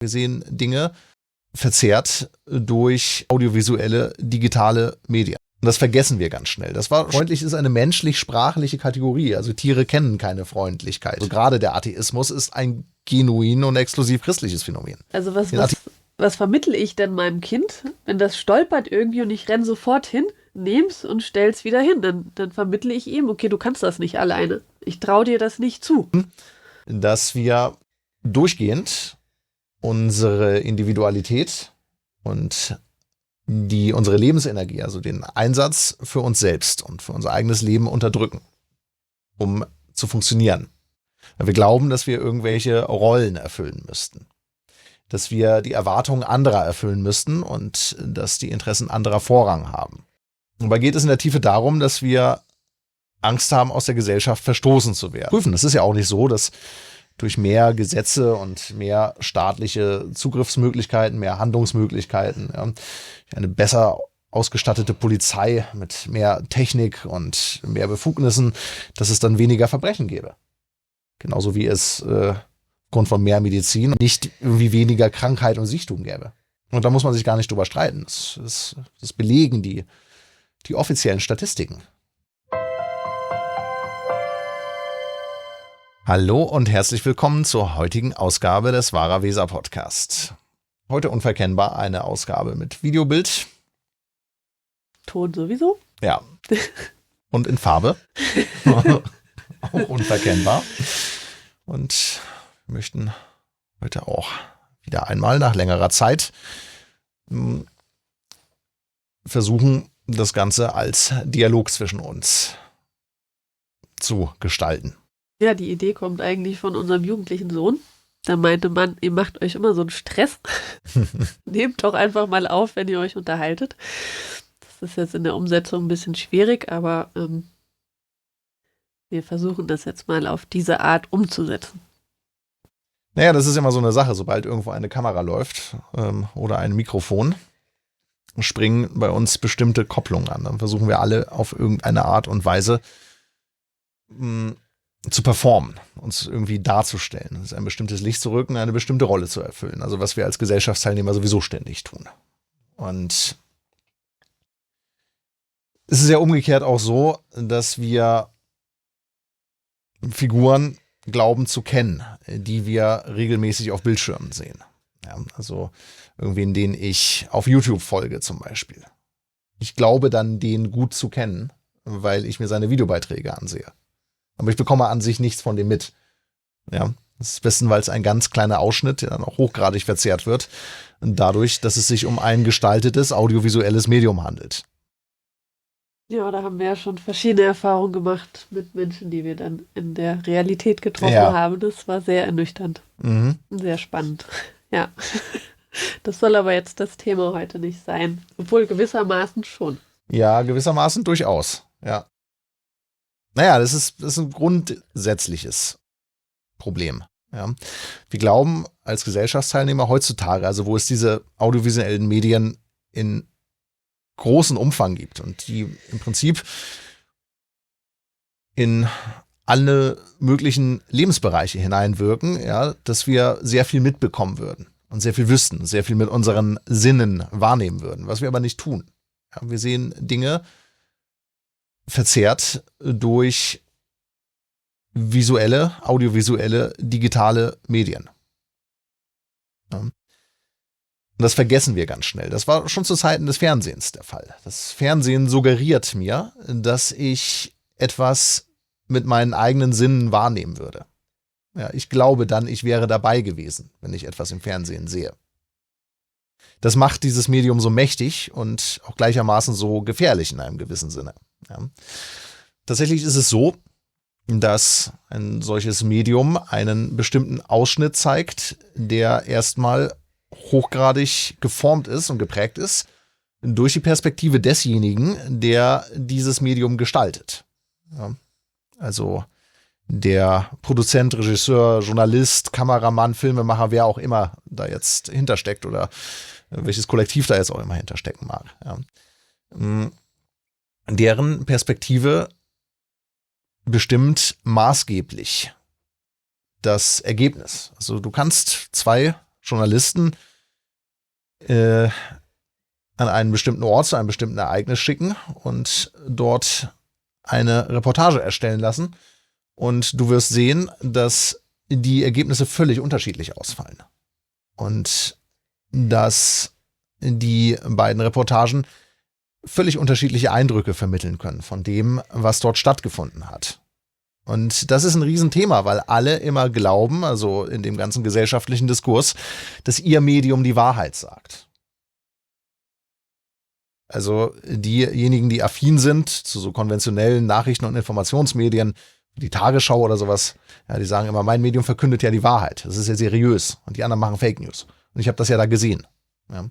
Wir sehen Dinge verzerrt durch audiovisuelle, digitale Medien. Und das vergessen wir ganz schnell. Freundlich ist eine menschlich-sprachliche Kategorie. Also Tiere kennen keine Freundlichkeit. Also gerade der Atheismus ist ein genuin und exklusiv christliches Phänomen. Also was vermittle ich denn meinem Kind, wenn das stolpert irgendwie und ich renne sofort hin, nehm's und stell's wieder hin? Dann vermittle ich ihm, okay, du kannst das nicht alleine. Ich traue dir das nicht zu. Dass wir durchgehend unsere Individualität und unsere Lebensenergie, also den Einsatz für uns selbst und für unser eigenes Leben unterdrücken, um zu funktionieren. Wir glauben, dass wir irgendwelche Rollen erfüllen müssten, dass wir die Erwartungen anderer erfüllen müssten und dass die Interessen anderer Vorrang haben. Dabei geht es in der Tiefe darum, dass wir Angst haben, aus der Gesellschaft verstoßen zu werden. Das ist ja auch nicht so, dass durch mehr Gesetze und mehr staatliche Zugriffsmöglichkeiten, mehr Handlungsmöglichkeiten, eine besser ausgestattete Polizei mit mehr Technik und mehr Befugnissen, dass es dann weniger Verbrechen gäbe. Genauso wie es aufgrund von mehr Medizin nicht irgendwie weniger Krankheit und Sichtum gäbe. Und da muss man sich gar nicht drüber streiten. Das belegen die offiziellen Statistiken. Hallo und herzlich willkommen zur heutigen Ausgabe des Wahrer Weser Podcast. Heute unverkennbar eine Ausgabe mit Videobild. Ton sowieso? Ja. Und in Farbe. Auch unverkennbar. Und wir möchten heute auch wieder einmal nach längerer Zeit versuchen, das Ganze als Dialog zwischen uns zu gestalten. Ja, die Idee kommt eigentlich von unserem jugendlichen Sohn. Da meinte man, ihr macht euch immer so einen Stress. Nehmt doch einfach mal auf, wenn ihr euch unterhaltet. Das ist jetzt in der Umsetzung ein bisschen schwierig, aber wir versuchen das jetzt mal auf diese Art umzusetzen. Naja, das ist immer so eine Sache. Sobald irgendwo eine Kamera läuft oder ein Mikrofon, springen bei uns bestimmte Kopplungen an. Dann versuchen wir alle auf irgendeine Art und Weise zu performen, uns irgendwie darzustellen, ein bestimmtes Licht zu rücken, eine bestimmte Rolle zu erfüllen. Also was wir als Gesellschaftsteilnehmer sowieso ständig tun. Und es ist ja umgekehrt auch so, dass wir Figuren glauben zu kennen, die wir regelmäßig auf Bildschirmen sehen. Ja, also irgendwen, den ich auf YouTube folge zum Beispiel. Ich glaube dann, den gut zu kennen, weil ich mir seine Videobeiträge ansehe. Aber ich bekomme an sich nichts von dem mit. Ja, das ist bestenfalls ein ganz kleiner Ausschnitt, der dann auch hochgradig verzerrt wird. Und dadurch, dass es sich um ein gestaltetes audiovisuelles Medium handelt. Ja, da haben wir ja schon verschiedene Erfahrungen gemacht mit Menschen, die wir dann in der Realität getroffen haben. Das war sehr ernüchternd. Sehr spannend. Ja. Das soll aber jetzt das Thema heute nicht sein. Obwohl gewissermaßen schon. Ja, gewissermaßen durchaus. Ja. Naja, das ist ein grundsätzliches Problem. Ja. Wir glauben als Gesellschaftsteilnehmer heutzutage, also wo es diese audiovisuellen Medien in großen Umfang gibt und die im Prinzip in alle möglichen Lebensbereiche hineinwirken, ja, dass wir sehr viel mitbekommen würden und sehr viel wüssten, sehr viel mit unseren Sinnen wahrnehmen würden, was wir aber nicht tun. Ja, wir sehen Dinge verzerrt durch visuelle, audiovisuelle, digitale Medien. Ja. Und das vergessen wir ganz schnell. Das war schon zu Zeiten des Fernsehens der Fall. Das Fernsehen suggeriert mir, dass ich etwas mit meinen eigenen Sinnen wahrnehmen würde. Ja, ich glaube dann, ich wäre dabei gewesen, wenn ich etwas im Fernsehen sehe. Das macht dieses Medium so mächtig und auch gleichermaßen so gefährlich in einem gewissen Sinne. Ja. Tatsächlich ist es so, dass ein solches Medium einen bestimmten Ausschnitt zeigt, der erstmal hochgradig geformt ist und geprägt ist durch die Perspektive desjenigen, der dieses Medium gestaltet. Ja. Also der Produzent, Regisseur, Journalist, Kameramann, Filmemacher, wer auch immer da jetzt hintersteckt oder welches Kollektiv da jetzt auch immer hinterstecken mag. Ja. Deren Perspektive bestimmt maßgeblich das Ergebnis. Also du kannst zwei Journalisten an einen bestimmten Ort zu einem bestimmten Ereignis schicken und dort eine Reportage erstellen lassen. Und du wirst sehen, dass die Ergebnisse völlig unterschiedlich ausfallen. Und dass die beiden Reportagen völlig unterschiedliche Eindrücke vermitteln können von dem, was dort stattgefunden hat. Und das ist ein Riesenthema, weil alle immer glauben, also in dem ganzen gesellschaftlichen Diskurs, dass ihr Medium die Wahrheit sagt. Also diejenigen, die affin sind zu so konventionellen Nachrichten- und Informationsmedien, die Tagesschau oder sowas, ja, die sagen immer, mein Medium verkündet ja die Wahrheit. Das ist ja seriös. Und die anderen machen Fake News. Und ich habe das ja da gesehen. Ja.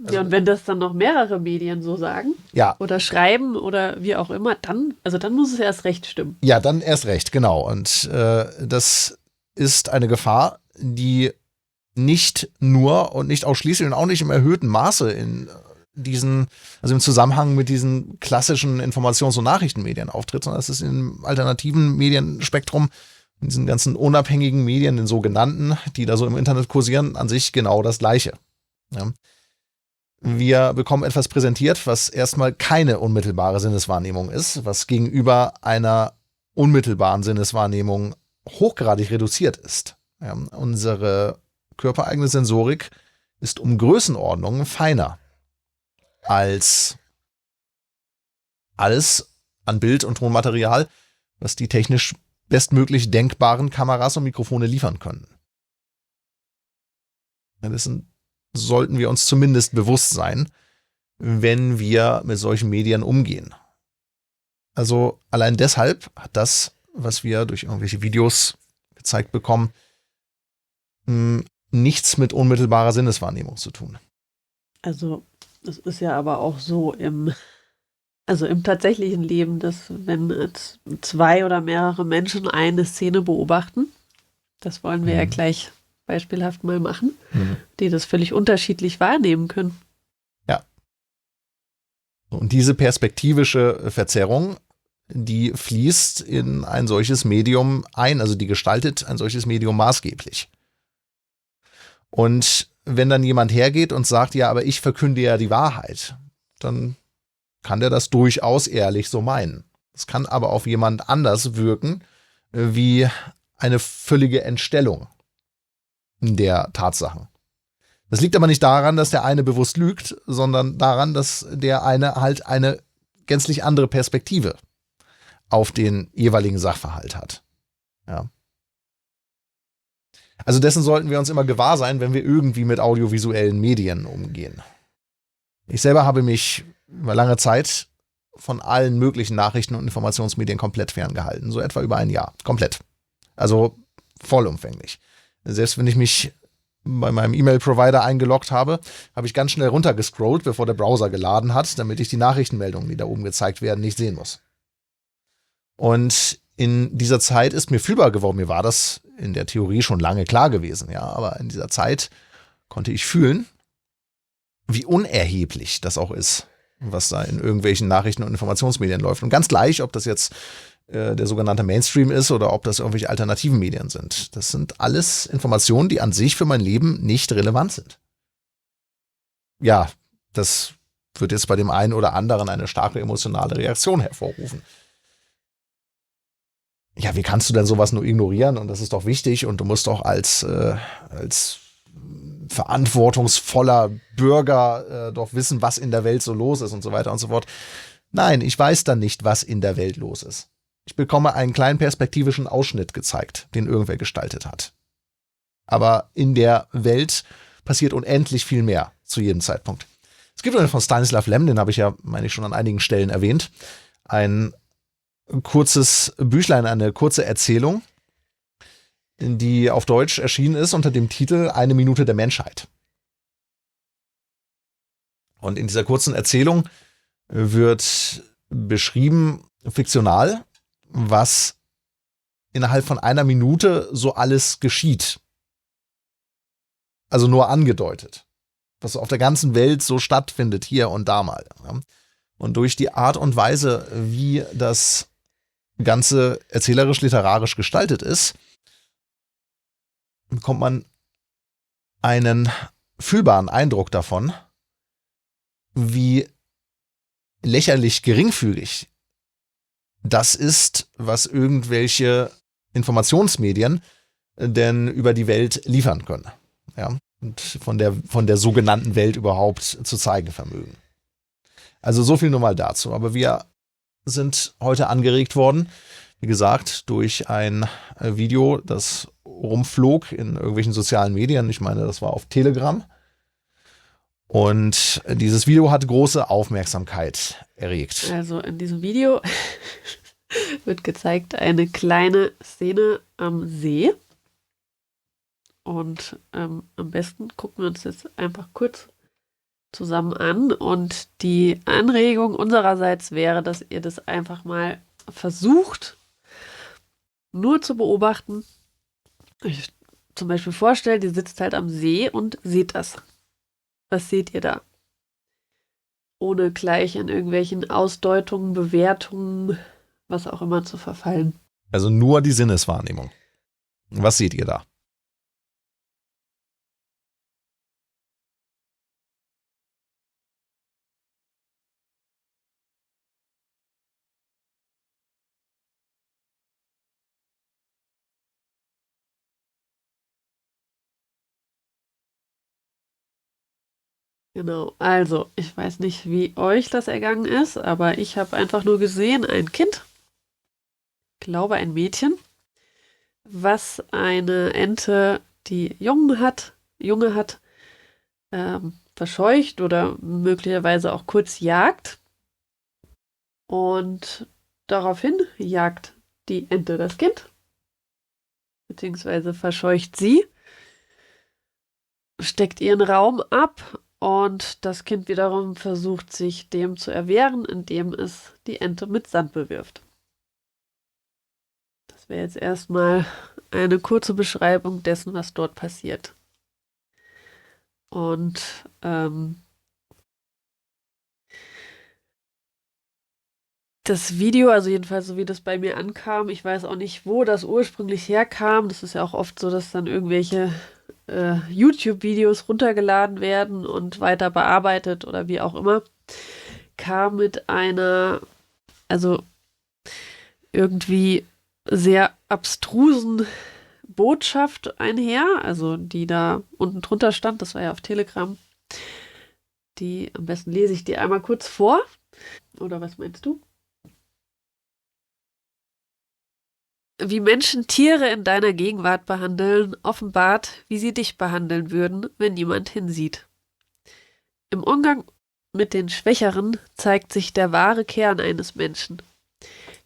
Also, ja, und wenn das dann noch mehrere Medien so sagen, ja, oder schreiben oder wie auch immer, dann muss es erst recht stimmen. Ja, dann erst recht, genau. Und das ist eine Gefahr, die nicht nur und nicht ausschließlich und auch nicht im erhöhten Maße im Zusammenhang mit diesen klassischen Informations- und Nachrichtenmedien auftritt, sondern es ist im alternativen Medienspektrum, in diesen ganzen unabhängigen Medien, den sogenannten, die da so im Internet kursieren, an sich genau das Gleiche. Ja. Wir bekommen etwas präsentiert, was erstmal keine unmittelbare Sinneswahrnehmung ist, was gegenüber einer unmittelbaren Sinneswahrnehmung hochgradig reduziert ist. Ja, unsere körpereigene Sensorik ist um Größenordnungen feiner als alles an Bild- und Tonmaterial, was die technisch bestmöglich denkbaren Kameras und Mikrofone liefern können. Dessen sollten wir uns zumindest bewusst sein, wenn wir mit solchen Medien umgehen. Also allein deshalb hat das, was wir durch irgendwelche Videos gezeigt bekommen, nichts mit unmittelbarer Sinneswahrnehmung zu tun. Also es ist ja aber auch so im tatsächlichen Leben, dass wenn zwei oder mehrere Menschen eine Szene beobachten, das wollen wir ja gleich beispielhaft mal machen, die das völlig unterschiedlich wahrnehmen können. Ja. Und diese perspektivische Verzerrung, die fließt in ein solches Medium ein, also die gestaltet ein solches Medium maßgeblich. Und wenn dann jemand hergeht und sagt, ja, aber ich verkünde ja die Wahrheit, dann kann der das durchaus ehrlich so meinen. Es kann aber auf jemand anders wirken, wie eine völlige Entstellung der Tatsachen. Das liegt aber nicht daran, dass der eine bewusst lügt, sondern daran, dass der eine halt eine gänzlich andere Perspektive auf den jeweiligen Sachverhalt hat. Ja. Also dessen sollten wir uns immer gewahr sein, wenn wir irgendwie mit audiovisuellen Medien umgehen. Ich selber habe mich über lange Zeit von allen möglichen Nachrichten- und Informationsmedien komplett ferngehalten. So etwa über ein Jahr. Komplett. Also vollumfänglich. Selbst wenn ich mich bei meinem E-Mail-Provider eingeloggt habe, habe ich ganz schnell runtergescrollt, bevor der Browser geladen hat, damit ich die Nachrichtenmeldungen, die da oben gezeigt werden, nicht sehen muss. Und in dieser Zeit ist mir fühlbar geworden, mir war das in der Theorie schon lange klar gewesen, ja, aber in dieser Zeit konnte ich fühlen, wie unerheblich das auch ist, was da in irgendwelchen Nachrichten- und Informationsmedien läuft. Und ganz gleich, ob das jetzt der sogenannte Mainstream ist oder ob das irgendwelche alternativen Medien sind. Das sind alles Informationen, die an sich für mein Leben nicht relevant sind. Ja, das wird jetzt bei dem einen oder anderen eine starke emotionale Reaktion hervorrufen. Ja, wie kannst du denn sowas nur ignorieren? Und das ist doch wichtig und du musst doch als verantwortungsvoller Bürger doch wissen, was in der Welt so los ist und so weiter und so fort. Nein, ich weiß dann nicht, was in der Welt los ist. Ich bekomme einen kleinen perspektivischen Ausschnitt gezeigt, den irgendwer gestaltet hat. Aber in der Welt passiert unendlich viel mehr zu jedem Zeitpunkt. Es gibt einen von Stanislav Lem, den habe ich ja, meine ich, schon an einigen Stellen erwähnt. Ein kurzes Büchlein, eine kurze Erzählung, die auf Deutsch erschienen ist unter dem Titel Eine Minute der Menschheit. Und in dieser kurzen Erzählung wird beschrieben, fiktional, was innerhalb von einer Minute so alles geschieht. Also nur angedeutet. Was auf der ganzen Welt so stattfindet, hier und da mal. Und durch die Art und Weise, wie das Ganze erzählerisch-literarisch gestaltet ist, bekommt man einen fühlbaren Eindruck davon, wie lächerlich geringfügig das ist, was irgendwelche Informationsmedien denn über die Welt liefern können. Ja, und von der sogenannten Welt überhaupt zu zeigen vermögen. Also so viel nur mal dazu. Aber wir sind heute angeregt worden, wie gesagt, durch ein Video, das rumflog in irgendwelchen sozialen Medien. Ich meine, das war auf Telegram. Und dieses Video hat große Aufmerksamkeit erregt. Also in diesem Video wird gezeigt eine kleine Szene am See. Und am besten gucken wir uns jetzt einfach kurz zusammen an. Und die Anregung unsererseits wäre, dass ihr das einfach mal versucht, nur zu beobachten. Ich zum Beispiel vorstellt, ihr sitzt halt am See und seht das. Was seht ihr da? Ohne gleich in irgendwelchen Ausdeutungen, Bewertungen, was auch immer zu verfallen. Also nur die Sinneswahrnehmung. Was seht ihr da? Genau, also ich weiß nicht, wie euch das ergangen ist, aber ich habe einfach nur gesehen, ein Kind, glaube ein Mädchen, was eine Ente, die Junge hat, verscheucht oder möglicherweise auch kurz jagt. Und daraufhin jagt die Ente das Kind, beziehungsweise verscheucht sie, steckt ihren Raum ab. Und das Kind wiederum versucht sich dem zu erwehren, indem es die Ente mit Sand bewirft. Das wäre jetzt erstmal eine kurze Beschreibung dessen, was dort passiert. Und das Video, also jedenfalls so wie das bei mir ankam, ich weiß auch nicht, wo das ursprünglich herkam. Das ist ja auch oft so, dass dann irgendwelche YouTube-Videos runtergeladen werden und weiter bearbeitet oder wie auch immer, kam mit einer, also irgendwie sehr abstrusen Botschaft einher, also die da unten drunter stand, das war ja auf Telegram. Am besten lese ich die einmal kurz vor. Oder was meinst du? Wie Menschen Tiere in deiner Gegenwart behandeln, offenbart, wie sie dich behandeln würden, wenn niemand hinsieht. Im Umgang mit den Schwächeren zeigt sich der wahre Kern eines Menschen.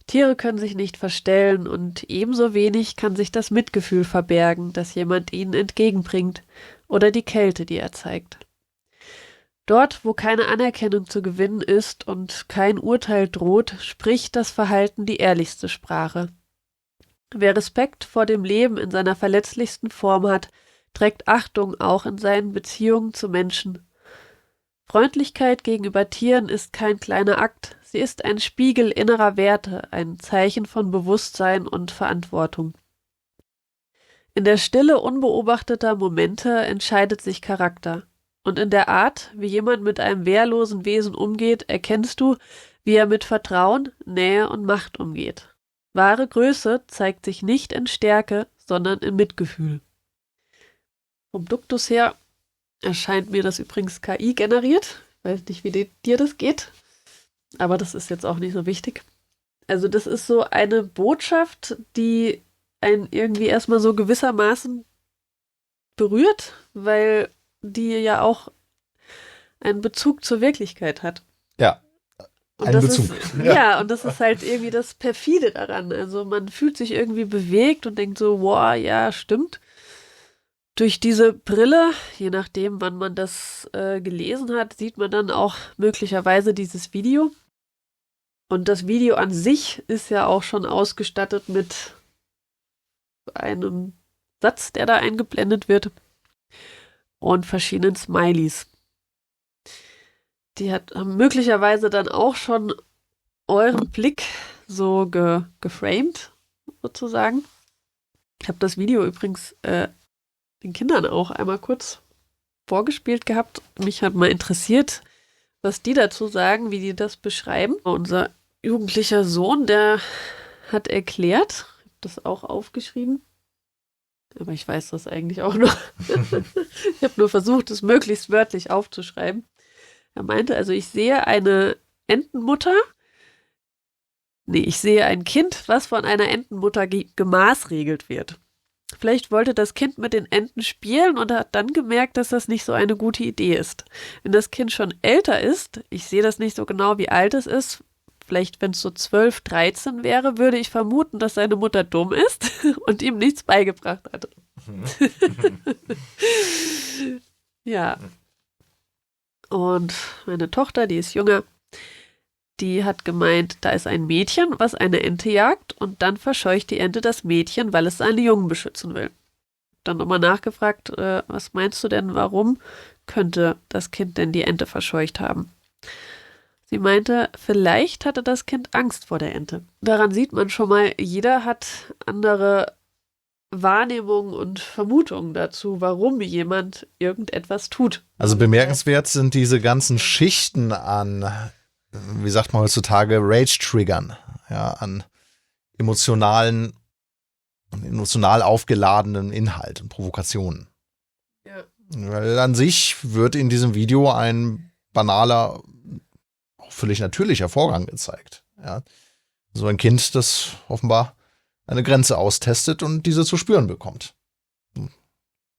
Tiere können sich nicht verstellen und ebenso wenig kann sich das Mitgefühl verbergen, das jemand ihnen entgegenbringt, oder die Kälte, die er zeigt. Dort, wo keine Anerkennung zu gewinnen ist und kein Urteil droht, spricht das Verhalten die ehrlichste Sprache. Wer Respekt vor dem Leben in seiner verletzlichsten Form hat, trägt Achtung auch in seinen Beziehungen zu Menschen. Freundlichkeit gegenüber Tieren ist kein kleiner Akt, sie ist ein Spiegel innerer Werte, ein Zeichen von Bewusstsein und Verantwortung. In der Stille unbeobachteter Momente entscheidet sich Charakter. Und in der Art, wie jemand mit einem wehrlosen Wesen umgeht, erkennst du, wie er mit Vertrauen, Nähe und Macht umgeht. Wahre Größe zeigt sich nicht in Stärke, sondern in Mitgefühl. Vom Duktus her erscheint mir das übrigens KI generiert. Ich weiß nicht, wie dir das geht, aber das ist jetzt auch nicht so wichtig. Also das ist so eine Botschaft, die einen irgendwie erstmal so gewissermaßen berührt, weil die ja auch einen Bezug zur Wirklichkeit hat. Ja. Ein Bezug. Ja, und das ist halt irgendwie das Perfide daran. Also man fühlt sich irgendwie bewegt und denkt so, wow, ja, stimmt. Durch diese Brille, je nachdem, wann man das gelesen hat, sieht man dann auch möglicherweise dieses Video. Und das Video an sich ist ja auch schon ausgestattet mit einem Satz, der da eingeblendet wird und verschiedenen Smileys. Die haben möglicherweise dann auch schon euren Blick so geframed, sozusagen. Ich habe das Video übrigens den Kindern auch einmal kurz vorgespielt gehabt. Mich hat mal interessiert, was die dazu sagen, wie die das beschreiben. Unser jugendlicher Sohn, der hat erklärt, ich habe das auch aufgeschrieben, aber ich weiß das eigentlich auch noch. Ich habe nur versucht, es möglichst wörtlich aufzuschreiben. Er meinte, also ich sehe eine Entenmutter, ich sehe ein Kind, was von einer Entenmutter gemaßregelt wird. Vielleicht wollte das Kind mit den Enten spielen und hat dann gemerkt, dass das nicht so eine gute Idee ist. Wenn das Kind schon älter ist, ich sehe das nicht so genau, wie alt es ist, vielleicht wenn es so 12, 13 wäre, würde ich vermuten, dass seine Mutter dumm ist und ihm nichts beigebracht hat. Ja. Und meine Tochter, die ist jünger, die hat gemeint, da ist ein Mädchen, was eine Ente jagt und dann verscheucht die Ente das Mädchen, weil es seine Jungen beschützen will. Dann nochmal nachgefragt, was meinst du denn, warum könnte das Kind denn die Ente verscheucht haben? Sie meinte, vielleicht hatte das Kind Angst vor der Ente. Daran sieht man schon mal, jeder hat andere Wahrnehmungen und Vermutungen dazu, warum jemand irgendetwas tut. Also bemerkenswert sind diese ganzen Schichten an, wie sagt man heutzutage, Rage-Triggern, ja, an emotional aufgeladenen Inhalt und Provokationen. Ja. Weil an sich wird in diesem Video ein banaler, auch völlig natürlicher Vorgang gezeigt. Ja. So ein Kind, das offenbar eine Grenze austestet und diese zu spüren bekommt.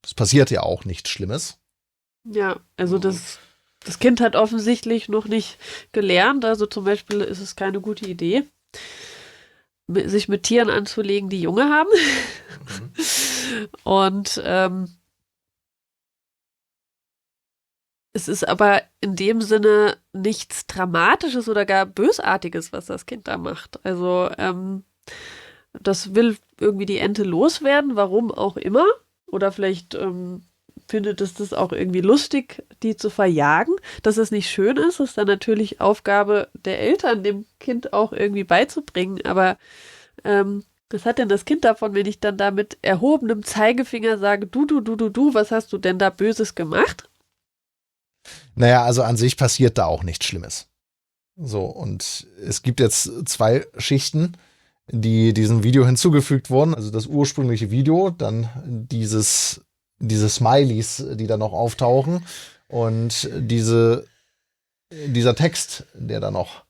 Es passiert ja auch nichts Schlimmes. Ja, also das Kind hat offensichtlich noch nicht gelernt. Also zum Beispiel ist es keine gute Idee, sich mit Tieren anzulegen, die Junge haben. Und es ist aber in dem Sinne nichts Dramatisches oder gar Bösartiges, was das Kind da macht. Also das will irgendwie die Ente loswerden, warum auch immer. Oder vielleicht findet es das auch irgendwie lustig, die zu verjagen. Dass es nicht schön ist dann natürlich Aufgabe der Eltern, dem Kind auch irgendwie beizubringen. Aber was hat denn das Kind davon, wenn ich dann da mit erhobenem Zeigefinger sage, du, was hast du denn da Böses gemacht? Naja, also an sich passiert da auch nichts Schlimmes. So, und es gibt jetzt 2 Schichten, die diesem Video hinzugefügt wurden. Also das ursprüngliche Video, dann diese Smileys, die da noch auftauchen und dieser Text, der da noch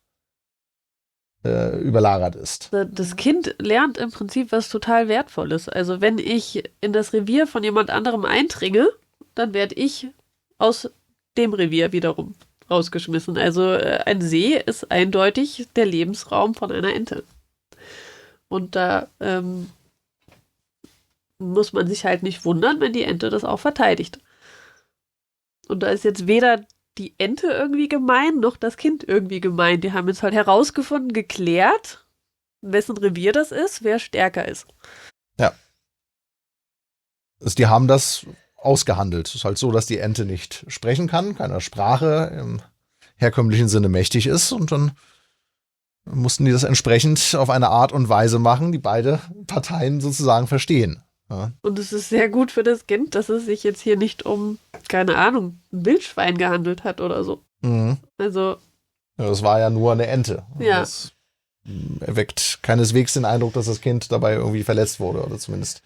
überlagert ist. Das Kind lernt im Prinzip was total Wertvolles. Also wenn ich in das Revier von jemand anderem eindringe, dann werde ich aus dem Revier wiederum rausgeschmissen. Also ein See ist eindeutig der Lebensraum von einer Ente. Und da muss man sich halt nicht wundern, wenn die Ente das auch verteidigt. Und da ist jetzt weder die Ente irgendwie gemein, noch das Kind irgendwie gemein. Die haben jetzt halt herausgefunden, geklärt, wessen Revier das ist, wer stärker ist. Ja. Also die haben das ausgehandelt. Es ist halt so, dass die Ente nicht sprechen kann, keiner Sprache im herkömmlichen Sinne mächtig ist, und dann mussten die das entsprechend auf eine Art und Weise machen, die beide Parteien sozusagen verstehen. Ja. Und es ist sehr gut für das Kind, dass es sich jetzt hier nicht um, keine Ahnung, ein Wildschwein gehandelt hat oder so. Mhm. Also. Ja, das war ja nur eine Ente. Ja. Das erweckt keineswegs den Eindruck, dass das Kind dabei irgendwie verletzt wurde oder zumindest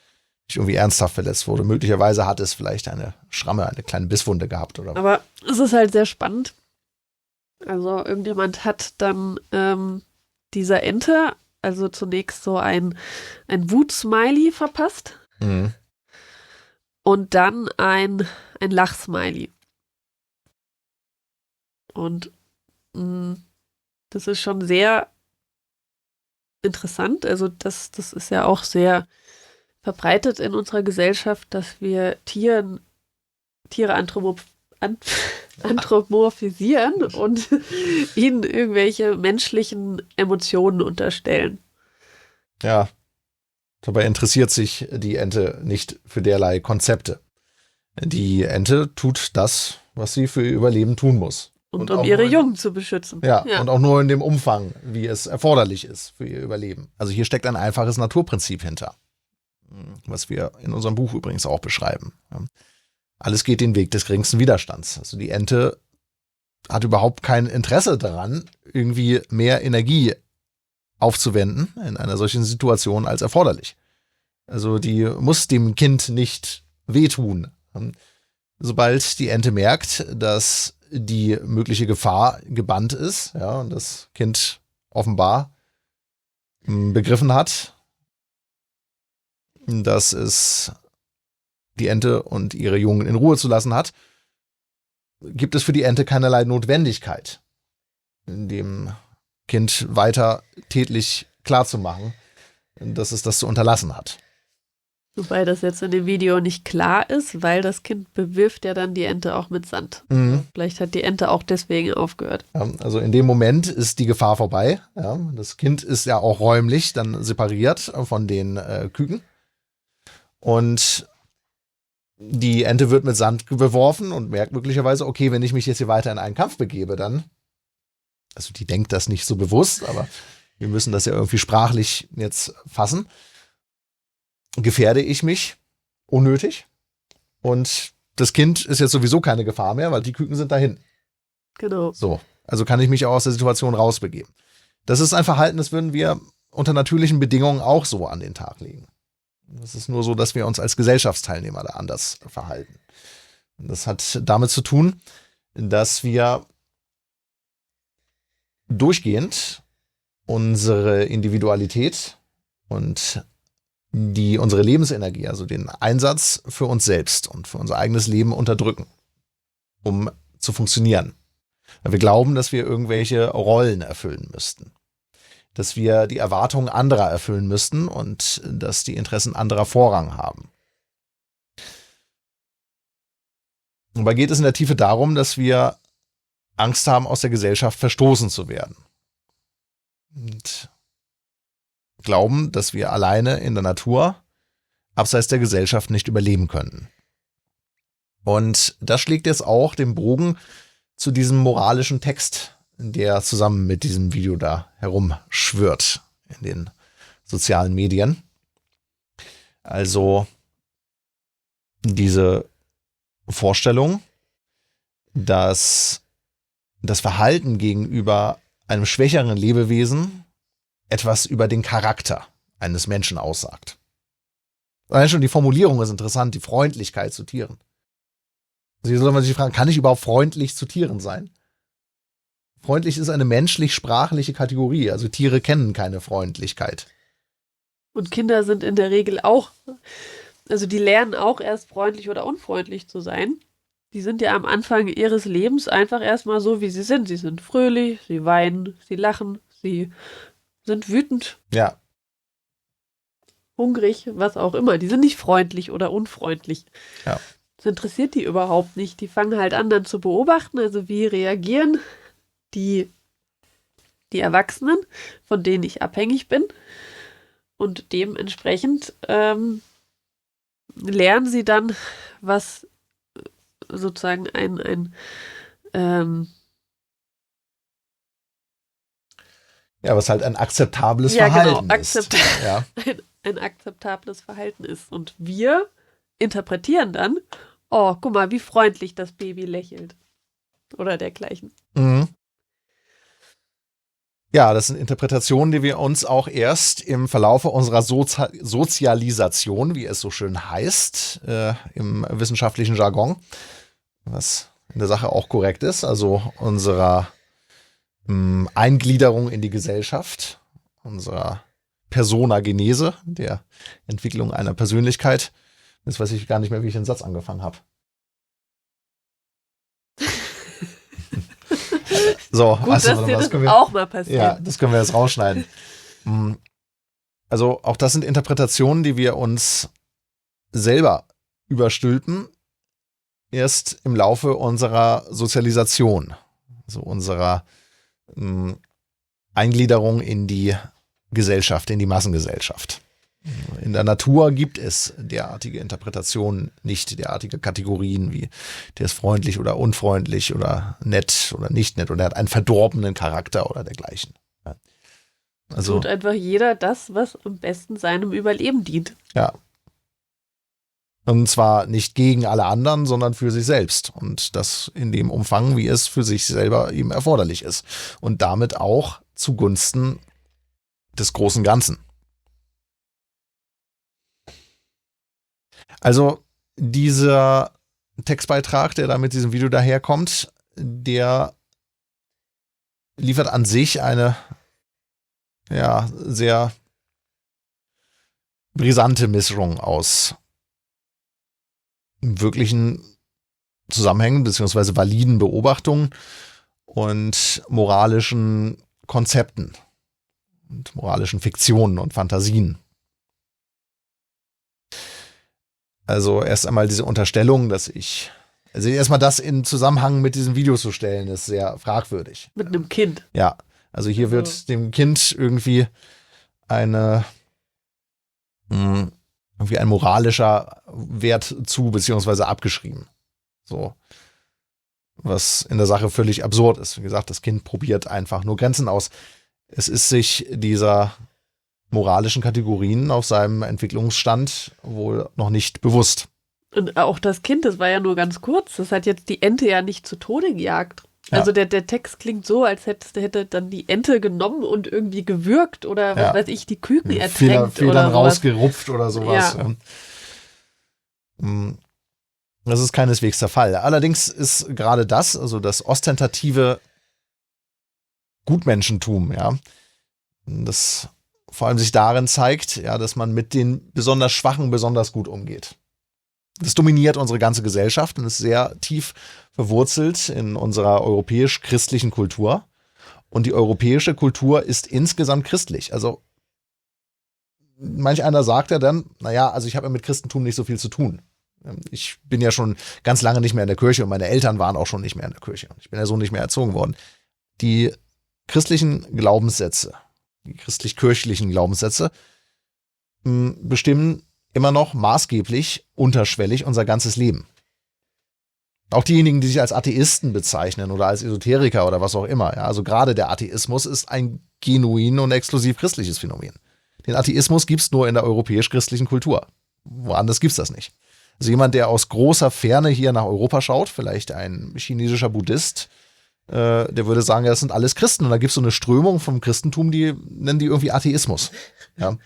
nicht irgendwie ernsthaft verletzt wurde. Möglicherweise hat es vielleicht eine Schramme, eine kleine Bisswunde gehabt oder. Aber es ist halt sehr spannend. Also irgendjemand hat dann dieser Ente, also zunächst so ein Wut-Smiley verpasst. Mhm. Und dann ein Lach-Smiley. Und das ist schon sehr interessant. Also das ist ja auch sehr verbreitet in unserer Gesellschaft, dass wir Tiere anthropomorphisieren und ihnen irgendwelche menschlichen Emotionen unterstellen. Ja. Dabei interessiert sich die Ente nicht für derlei Konzepte. Die Ente tut das, was sie für ihr Überleben tun muss. Und um ihre Jungen zu beschützen. Ja, und auch nur in dem Umfang, wie es erforderlich ist für ihr Überleben. Also hier steckt ein einfaches Naturprinzip hinter, was wir in unserem Buch übrigens auch beschreiben. Alles geht den Weg des geringsten Widerstands. Also die Ente hat überhaupt kein Interesse daran, irgendwie mehr Energie aufzuwenden in einer solchen Situation als erforderlich. Also die muss dem Kind nicht wehtun. Sobald die Ente merkt, dass die mögliche Gefahr gebannt ist, ja, und das Kind offenbar begriffen hat, dass es die Ente und ihre Jungen in Ruhe zu lassen hat, gibt es für die Ente keinerlei Notwendigkeit, dem Kind weiter tätlich klarzumachen, dass es das zu unterlassen hat. Wobei das jetzt in dem Video nicht klar ist, weil das Kind bewirft ja dann die Ente auch mit Sand. Vielleicht hat die Ente auch deswegen aufgehört. Ja, also in dem Moment ist die Gefahr vorbei. Ja, das Kind ist ja auch räumlich dann separiert von den Küken. Und die Ente wird mit Sand beworfen und merkt möglicherweise, okay, wenn ich mich jetzt hier weiter in einen Kampf begebe, dann, also die denkt das nicht so bewusst, aber wir müssen das ja irgendwie sprachlich jetzt fassen, gefährde ich mich unnötig und das Kind ist jetzt sowieso keine Gefahr mehr, weil die Küken sind dahin. Genau. So, also kann ich mich auch aus der Situation rausbegeben. Das ist ein Verhalten, das würden wir unter natürlichen Bedingungen auch so an den Tag legen. Das ist nur so, dass wir uns als Gesellschaftsteilnehmer da anders verhalten. Und das hat damit zu tun, dass wir durchgehend unsere Individualität und unsere Lebensenergie, also den Einsatz für uns selbst und für unser eigenes Leben unterdrücken, um zu funktionieren. Weil wir glauben, dass wir irgendwelche Rollen erfüllen müssten. Dass wir die Erwartungen anderer erfüllen müssten und dass die Interessen anderer Vorrang haben. Dabei geht es in der Tiefe darum, dass wir Angst haben, aus der Gesellschaft verstoßen zu werden. Und glauben, dass wir alleine in der Natur abseits der Gesellschaft nicht überleben könnten. Und das schlägt jetzt auch den Bogen zu diesem moralischen Text, der zusammen mit diesem Video da herumschwirrt in den sozialen Medien. Also diese Vorstellung, dass das Verhalten gegenüber einem schwächeren Lebewesen etwas über den Charakter eines Menschen aussagt. Allein schon die Formulierung ist interessant, die Freundlichkeit zu Tieren. Also hier soll man sich fragen, kann ich überhaupt freundlich zu Tieren sein? Freundlich ist eine menschlich-sprachliche Kategorie, also Tiere kennen keine Freundlichkeit. Und Kinder sind in der Regel auch, also die lernen auch erst freundlich oder unfreundlich zu sein. Die sind ja am Anfang ihres Lebens einfach erstmal so, wie sie sind. Sie sind fröhlich, sie weinen, sie lachen, sie sind wütend. Ja. Hungrig, was auch immer. Die sind nicht freundlich oder unfreundlich. Ja. Das interessiert die überhaupt nicht. Die fangen halt an, dann zu beobachten, also wie reagieren die Erwachsenen, von denen ich abhängig bin. Und dementsprechend lernen sie dann, was sozusagen was halt ein akzeptables Verhalten ist. Ein akzeptables Verhalten ist. Und wir interpretieren dann, oh, guck mal, wie freundlich das Baby lächelt. Oder dergleichen. Mhm. Ja, das sind Interpretationen, die wir uns auch erst im Verlaufe unserer Sozialisation, wie es so schön heißt, im wissenschaftlichen Jargon, was in der Sache auch korrekt ist, also unserer Eingliederung in die Gesellschaft, unserer Personagenese, der Entwicklung einer Persönlichkeit. Jetzt weiß ich gar nicht mehr, wie ich den Satz angefangen habe. So, gut, dass dir das auch mal passiert. Ja, das können wir jetzt rausschneiden. Also auch das sind Interpretationen, die wir uns selber überstülpen, erst im Laufe unserer Sozialisation, also unserer Eingliederung in die Gesellschaft, in die Massengesellschaft. In der Natur gibt es derartige Interpretationen, nicht derartige Kategorien wie der ist freundlich oder unfreundlich oder nett oder nicht nett oder er hat einen verdorbenen Charakter oder dergleichen. Also tut einfach jeder das, was am besten seinem Überleben dient. Ja. Und zwar nicht gegen alle anderen, sondern für sich selbst. Und das in dem Umfang, wie es für sich selber eben erforderlich ist. Und damit auch zugunsten des großen Ganzen. Also dieser Textbeitrag, der da mit diesem Video daherkommt, der liefert an sich eine sehr brisante Mischung aus wirklichen Zusammenhängen beziehungsweise validen Beobachtungen und moralischen Konzepten und moralischen Fiktionen und Fantasien. Also erst einmal diese Unterstellung, also erstmal das in Zusammenhang mit diesem Video zu stellen, ist sehr fragwürdig. Mit einem Kind. Ja, also hier wird dem Kind irgendwie ein moralischer Wert beziehungsweise abgeschrieben. So. Was in der Sache völlig absurd ist. Wie gesagt, das Kind probiert einfach nur Grenzen aus. Es ist sich dieser moralischen Kategorien auf seinem Entwicklungsstand wohl noch nicht bewusst. Und auch das Kind, das war ja nur ganz kurz. Das hat jetzt die Ente ja nicht zu Tode gejagt. Ja. Also der Text klingt so, als hätte dann die Ente genommen und irgendwie gewürgt oder was weiß ich, die Küken ertränkt. Federn rausgerupft oder sowas. Ja. Das ist keineswegs der Fall. Allerdings ist gerade das, also das ostentative Gutmenschentum, ja, das vor allem sich darin zeigt, ja, dass man mit den besonders Schwachen besonders gut umgeht. Das dominiert unsere ganze Gesellschaft und ist sehr tief verwurzelt in unserer europäisch-christlichen Kultur. Und die europäische Kultur ist insgesamt christlich. Also manch einer sagt ja dann, also ich habe ja mit Christentum nicht so viel zu tun. Ich bin ja schon ganz lange nicht mehr in der Kirche und meine Eltern waren auch schon nicht mehr in der Kirche. Ich bin ja so nicht mehr erzogen worden. Die christlichen Glaubenssätze, die christlich-kirchlichen Glaubenssätze bestimmen immer noch maßgeblich, unterschwellig unser ganzes Leben. Auch diejenigen, die sich als Atheisten bezeichnen oder als Esoteriker oder was auch immer. Ja, also gerade der Atheismus ist ein genuin und exklusiv christliches Phänomen. Den Atheismus gibt es nur in der europäisch-christlichen Kultur. Woanders gibt es das nicht. Also jemand, der aus großer Ferne hier nach Europa schaut, vielleicht ein chinesischer Buddhist, der würde sagen, das sind alles Christen. Und da gibt es so eine Strömung vom Christentum, die nennen die irgendwie Atheismus. Ja.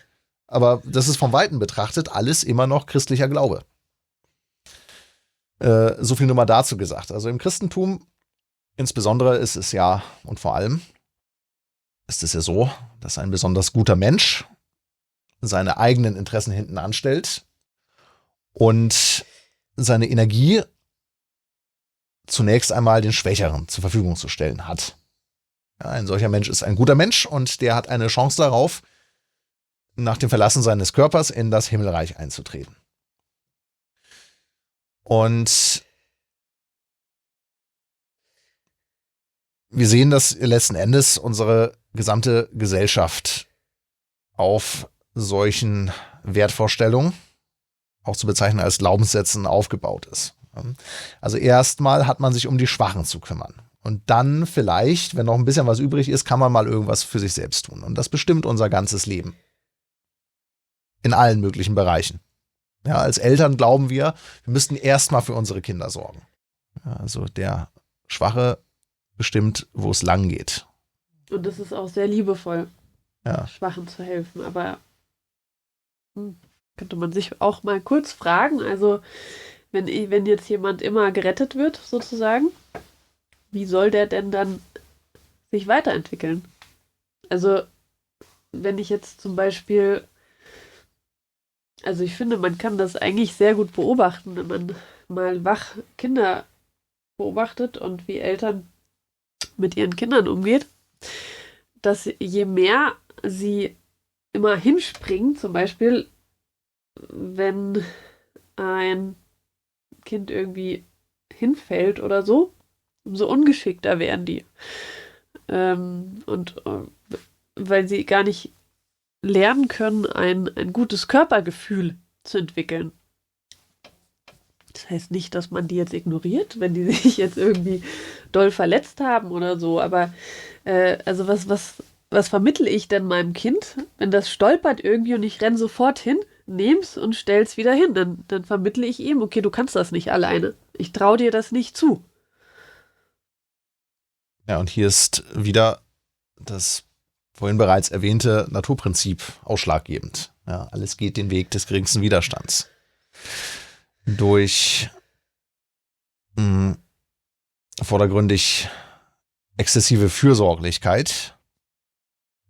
Aber das ist von Weitem betrachtet alles immer noch christlicher Glaube. So viel nur mal dazu gesagt. Also im Christentum insbesondere ist es ja, und vor allem ist es ja so, dass ein besonders guter Mensch seine eigenen Interessen hinten anstellt und seine Energie zunächst einmal den Schwächeren zur Verfügung zu stellen hat. Ja, ein solcher Mensch ist ein guter Mensch und der hat eine Chance darauf, nach dem Verlassen seines Körpers in das Himmelreich einzutreten. Und wir sehen, dass letzten Endes unsere gesamte Gesellschaft auf solchen Wertvorstellungen, auch zu bezeichnen als Glaubenssätzen, aufgebaut ist. Also erstmal hat man sich um die Schwachen zu kümmern. Und dann vielleicht, wenn noch ein bisschen was übrig ist, kann man mal irgendwas für sich selbst tun. Und das bestimmt unser ganzes Leben. In allen möglichen Bereichen. Ja, als Eltern glauben wir müssten erstmal für unsere Kinder sorgen. Ja, also der Schwache bestimmt, wo es lang geht. Und das ist auch sehr liebevoll, Schwachen zu helfen. Aber könnte man sich auch mal kurz fragen, also wenn jetzt jemand immer gerettet wird, sozusagen, wie soll der denn dann sich weiterentwickeln? Also wenn ich jetzt zum Beispiel, also ich finde, man kann das eigentlich sehr gut beobachten, wenn man mal wach Kinder beobachtet und wie Eltern mit ihren Kindern umgeht, dass je mehr sie immer hinspringen, zum Beispiel, wenn ein Kind irgendwie hinfällt oder so, umso ungeschickter werden die. Weil sie gar nicht lernen können, ein gutes Körpergefühl zu entwickeln. Das heißt nicht, dass man die jetzt ignoriert, wenn die sich jetzt irgendwie doll verletzt haben oder so, aber also was vermittle ich denn meinem Kind, wenn das stolpert irgendwie und ich renne sofort hin? nehm's und stell's wieder hin. Dann vermittle ich ihm, okay, du kannst das nicht alleine. Ich traue dir das nicht zu. Ja, und hier ist wieder das vorhin bereits erwähnte Naturprinzip ausschlaggebend. Ja, alles geht den Weg des geringsten Widerstands. Durch vordergründig exzessive Fürsorglichkeit,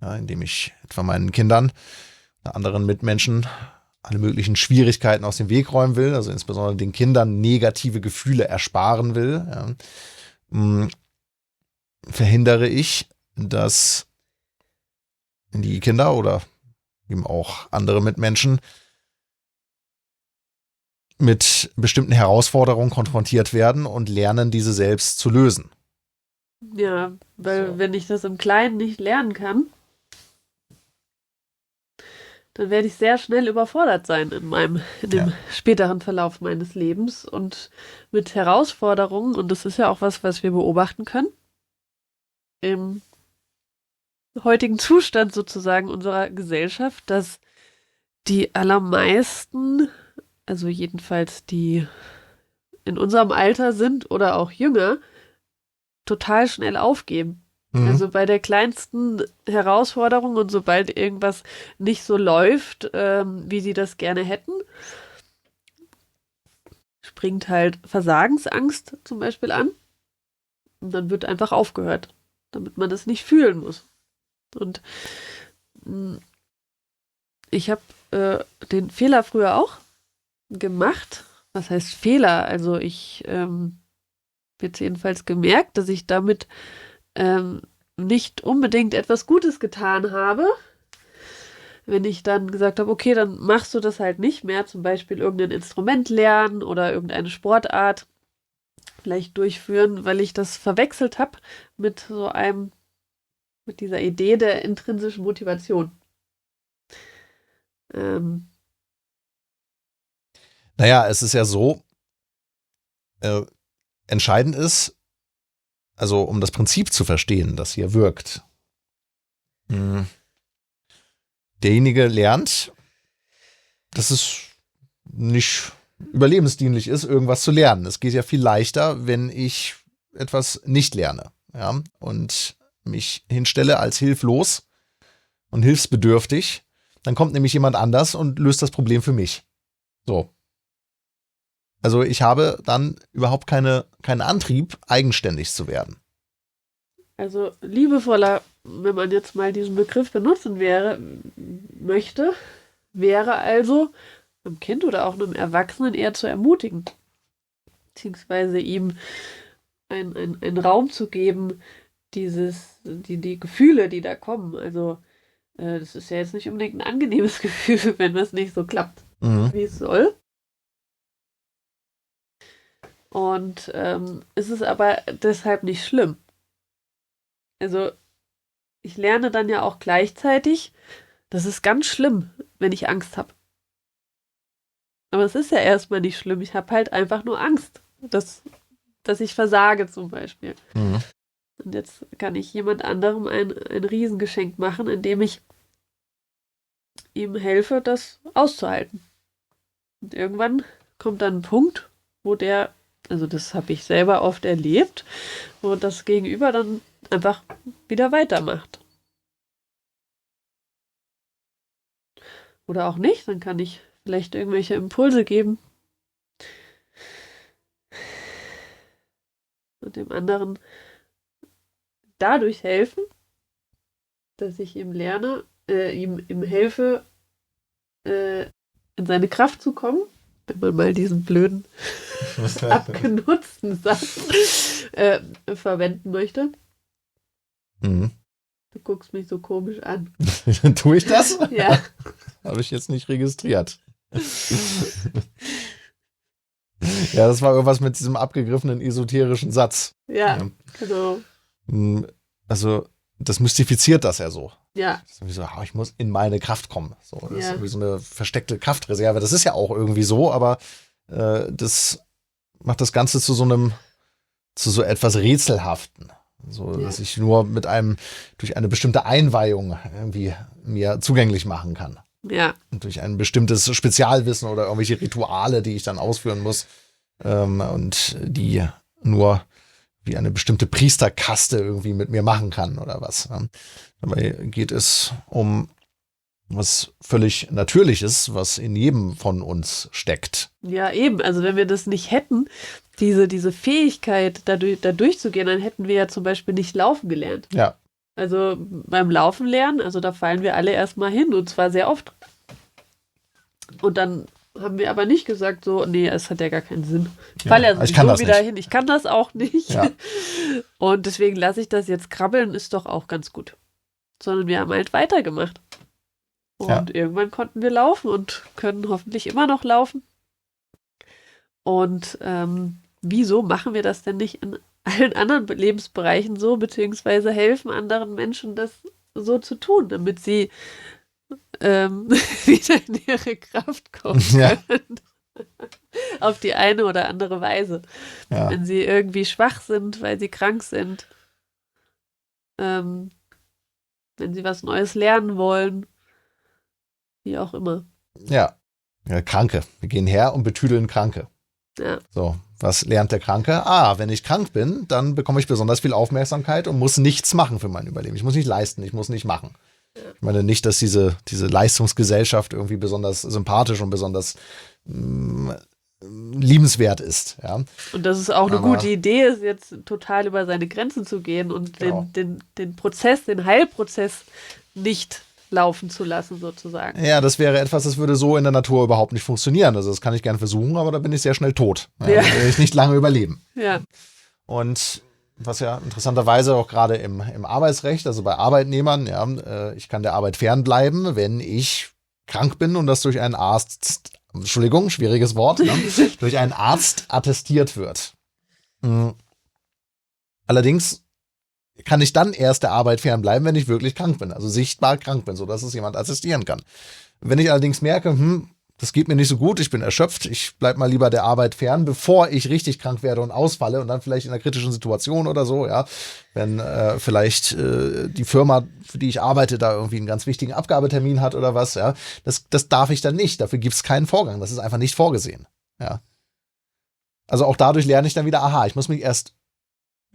ja, indem ich etwa meinen Kindern oder anderen Mitmenschen alle möglichen Schwierigkeiten aus dem Weg räumen will, also insbesondere den Kindern negative Gefühle ersparen will, ja, verhindere ich, dass die Kinder oder eben auch andere Mitmenschen mit bestimmten Herausforderungen konfrontiert werden und lernen, diese selbst zu lösen. Ja, weil wenn ich das im Kleinen nicht lernen kann, dann werde ich sehr schnell überfordert sein in dem späteren Verlauf meines Lebens und mit Herausforderungen, und das ist ja auch was wir beobachten können, im heutigen Zustand sozusagen unserer Gesellschaft, dass die allermeisten, also jedenfalls die in unserem Alter sind oder auch jünger, total schnell aufgeben. Also bei der kleinsten Herausforderung und sobald irgendwas nicht so läuft, wie sie das gerne hätten, springt halt Versagensangst zum Beispiel an. Und dann wird einfach aufgehört, damit man das nicht fühlen muss. Und ich habe den Fehler früher auch gemacht. Was heißt Fehler? Also ich habe jetzt jedenfalls gemerkt, dass ich damit nicht unbedingt etwas Gutes getan habe. Wenn ich dann gesagt habe, okay, dann machst du das halt nicht mehr, zum Beispiel irgendein Instrument lernen oder irgendeine Sportart vielleicht durchführen, weil ich das verwechselt habe mit mit dieser Idee der intrinsischen Motivation. Naja, es ist ja so, entscheidend ist, also um das Prinzip zu verstehen, das hier wirkt. Derjenige lernt, dass es nicht überlebensdienlich ist, irgendwas zu lernen. Es geht ja viel leichter, wenn ich etwas nicht lerne, ja, und mich hinstelle als hilflos und hilfsbedürftig. Dann kommt nämlich jemand anders und löst das Problem für mich. So. Also ich habe dann überhaupt keinen Antrieb, eigenständig zu werden. Also liebevoller, wenn man jetzt mal diesen Begriff benutzen möchte, wäre also einem Kind oder auch einem Erwachsenen eher zu ermutigen, beziehungsweise ihm einen Raum zu geben, die Gefühle, die da kommen. Also das ist ja jetzt nicht unbedingt ein angenehmes Gefühl, wenn das nicht so klappt, wie es soll. Und es ist aber deshalb nicht schlimm. Also ich lerne dann ja auch gleichzeitig, das ist ganz schlimm, wenn ich Angst habe. Aber es ist ja erstmal nicht schlimm. Ich habe halt einfach nur Angst, dass ich versage zum Beispiel. Und jetzt kann ich jemand anderem ein Riesengeschenk machen, indem ich ihm helfe, das auszuhalten. Und irgendwann kommt dann ein Punkt, wo also das habe ich selber oft erlebt, wo das Gegenüber dann einfach wieder weitermacht. Oder auch nicht, dann kann ich vielleicht irgendwelche Impulse geben und dem anderen dadurch helfen, dass ich ihm ihm helfe, in seine Kraft zu kommen, wenn man mal diesen blöden abgenutzten Satz verwenden möchte. Du guckst mich so komisch an. Tue ich das? Ja. Habe ich jetzt nicht registriert. Ja, das war irgendwas mit diesem abgegriffenen esoterischen Satz. Ja, genau. Also, das mystifiziert das ja so. Ja. Das ist so, ich muss in meine Kraft kommen. So, das ist irgendwie so eine versteckte Kraftreserve. Das ist ja auch irgendwie so, aber das macht das Ganze zu so etwas Rätselhaften. So, dass ich nur durch eine bestimmte Einweihung irgendwie mir zugänglich machen kann. Ja. Und durch ein bestimmtes Spezialwissen oder irgendwelche Rituale, die ich dann ausführen muss, und die nur wie eine bestimmte Priesterkaste irgendwie mit mir machen kann oder was. Ja. Dabei geht es um was völlig Natürliches, was in jedem von uns steckt. Ja, eben. Also wenn wir das nicht hätten, diese Fähigkeit, da durchzugehen, dann hätten wir ja zum Beispiel nicht laufen gelernt. Ja. Also beim Laufen lernen, also da fallen wir alle erstmal hin und zwar sehr oft. Und dann haben wir aber nicht gesagt so, nee, es hat ja gar keinen Sinn. Ich falle ja sowieso wieder hin, ich kann das auch nicht. Ja. Und deswegen lasse ich das jetzt krabbeln, ist doch auch ganz gut. Sondern wir haben halt weitergemacht. Und irgendwann konnten wir laufen und können hoffentlich immer noch laufen. Und wieso machen wir das denn nicht in allen anderen Lebensbereichen so, beziehungsweise helfen anderen Menschen, das so zu tun, damit sie wieder in ihre Kraft kommen können. Auf die eine oder andere Weise. Ja. Wenn sie irgendwie schwach sind, weil sie krank sind. Wenn sie was Neues lernen wollen. Wie auch immer. Ja, Kranke. Wir gehen her und betüdeln Kranke. Ja. So, was lernt der Kranke? Wenn ich krank bin, dann bekomme ich besonders viel Aufmerksamkeit und muss nichts machen für mein Überleben. Ich muss nicht leisten, ich muss nicht machen. Ja. Ich meine nicht, dass diese Leistungsgesellschaft irgendwie besonders sympathisch und besonders liebenswert ist. Ja. Und dass es auch eine gute Idee ist, jetzt total über seine Grenzen zu gehen und den Prozess, den Heilprozess nicht laufen zu lassen, sozusagen. Ja, das wäre etwas, das würde so in der Natur überhaupt nicht funktionieren. Also das kann ich gerne versuchen, aber da bin ich sehr schnell tot. Da werde ich nicht lange überleben. Ja. Und was ja interessanterweise auch gerade im Arbeitsrecht, also bei Arbeitnehmern, ich kann der Arbeit fernbleiben, wenn ich krank bin und das durch einen Arzt, Entschuldigung, schwieriges Wort, durch einen Arzt attestiert wird. Allerdings kann ich dann erst der Arbeit fernbleiben, wenn ich wirklich krank bin, also sichtbar krank bin, sodass es jemand attestieren kann. Wenn ich allerdings merke, das geht mir nicht so gut, ich bin erschöpft, ich bleibe mal lieber der Arbeit fern, bevor ich richtig krank werde und ausfalle und dann vielleicht in einer kritischen Situation oder so, wenn vielleicht die Firma, für die ich arbeite, da irgendwie einen ganz wichtigen Abgabetermin hat oder was, das darf ich dann nicht, dafür gibt es keinen Vorgang, das ist einfach nicht vorgesehen. Ja. Also auch dadurch lerne ich dann wieder, ich muss mich erst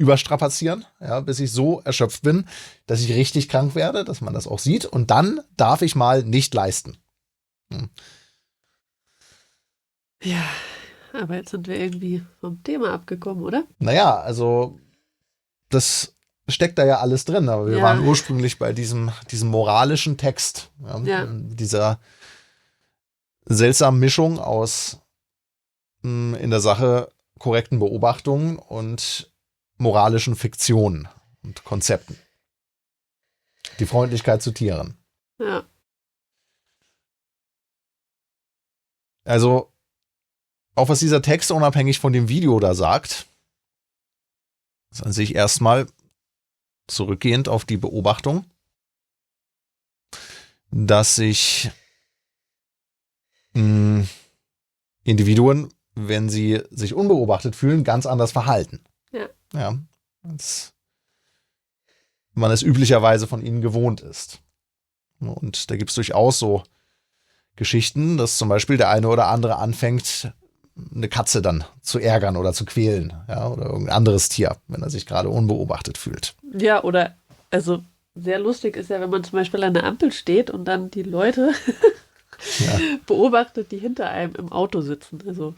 überstrapazieren, bis ich so erschöpft bin, dass ich richtig krank werde, dass man das auch sieht. Und dann darf ich mal nicht leisten. Ja, aber jetzt sind wir irgendwie vom Thema abgekommen, oder? Naja, also das steckt da ja alles drin. Aber wir waren ursprünglich bei diesem moralischen Text. Dieser seltsamen Mischung aus in der Sache korrekten Beobachtungen und moralischen Fiktionen und Konzepten. Die Freundlichkeit zu Tieren. Ja. Also, auch was dieser Text unabhängig von dem Video da sagt, ist an sich erstmal zurückgehend auf die Beobachtung, dass sich Individuen, wenn sie sich unbeobachtet fühlen, ganz anders verhalten. Ja, als man es üblicherweise von ihnen gewohnt ist. Und da gibt es durchaus so Geschichten, dass zum Beispiel der eine oder andere anfängt, eine Katze dann zu ärgern oder zu quälen, oder irgendein anderes Tier, wenn er sich gerade unbeobachtet fühlt. Ja, oder, also sehr lustig ist ja, wenn man zum Beispiel an der Ampel steht und dann die Leute beobachtet, die hinter einem im Auto sitzen. Also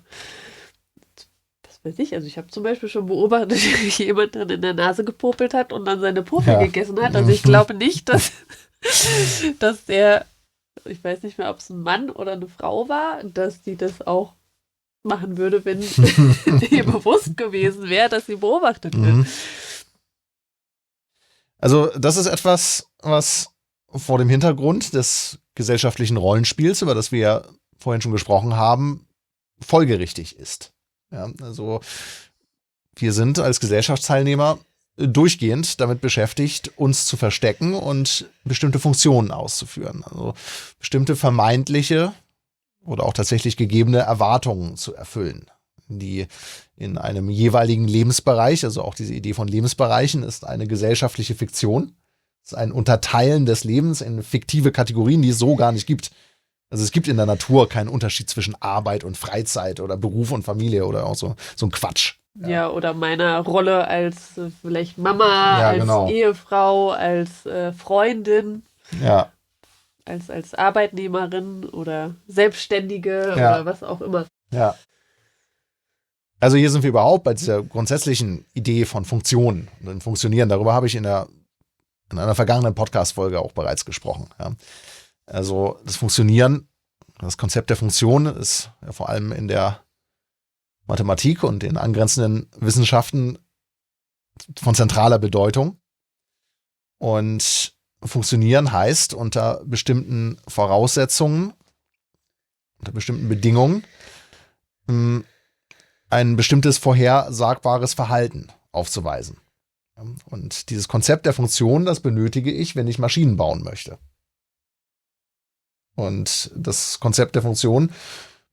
weiß ich, also ich habe zum Beispiel schon beobachtet, wie jemand dann in der Nase gepopelt hat und dann seine Popel gegessen hat. Also ich glaube nicht, dass der, ich weiß nicht mehr, ob es ein Mann oder eine Frau war, dass die das auch machen würde, wenn ihr bewusst gewesen wäre, dass sie beobachtet wird. Also das ist etwas, was vor dem Hintergrund des gesellschaftlichen Rollenspiels, über das wir ja vorhin schon gesprochen haben, folgerichtig ist. Also wir sind als Gesellschaftsteilnehmer durchgehend damit beschäftigt, uns zu verstecken und bestimmte Funktionen auszuführen. Also bestimmte vermeintliche oder auch tatsächlich gegebene Erwartungen zu erfüllen, die in einem jeweiligen Lebensbereich, also auch diese Idee von Lebensbereichen, ist eine gesellschaftliche Fiktion. Es ist ein Unterteilen des Lebens in fiktive Kategorien, die es so gar nicht gibt. Also es gibt in der Natur keinen Unterschied zwischen Arbeit und Freizeit oder Beruf und Familie oder auch so ein Quatsch. Ja, oder meiner Rolle als vielleicht Mama, Ja, als genau. Ehefrau, als Freundin, Ja, als Arbeitnehmerin oder Selbstständige Ja. oder was auch immer. ja. Also hier sind wir überhaupt bei dieser grundsätzlichen Idee von Funktionen und Funktionieren. Darüber habe ich in einer vergangenen Podcast-Folge auch bereits gesprochen. Ja. Also das Funktionieren, das Konzept der Funktion ist ja vor allem in der Mathematik und den angrenzenden Wissenschaften von zentraler Bedeutung. Und Funktionieren heißt unter bestimmten Voraussetzungen, unter bestimmten Bedingungen, ein bestimmtes vorhersagbares Verhalten aufzuweisen. Und dieses Konzept der Funktion, das benötige ich, wenn ich Maschinen bauen möchte. Und das Konzept der Funktion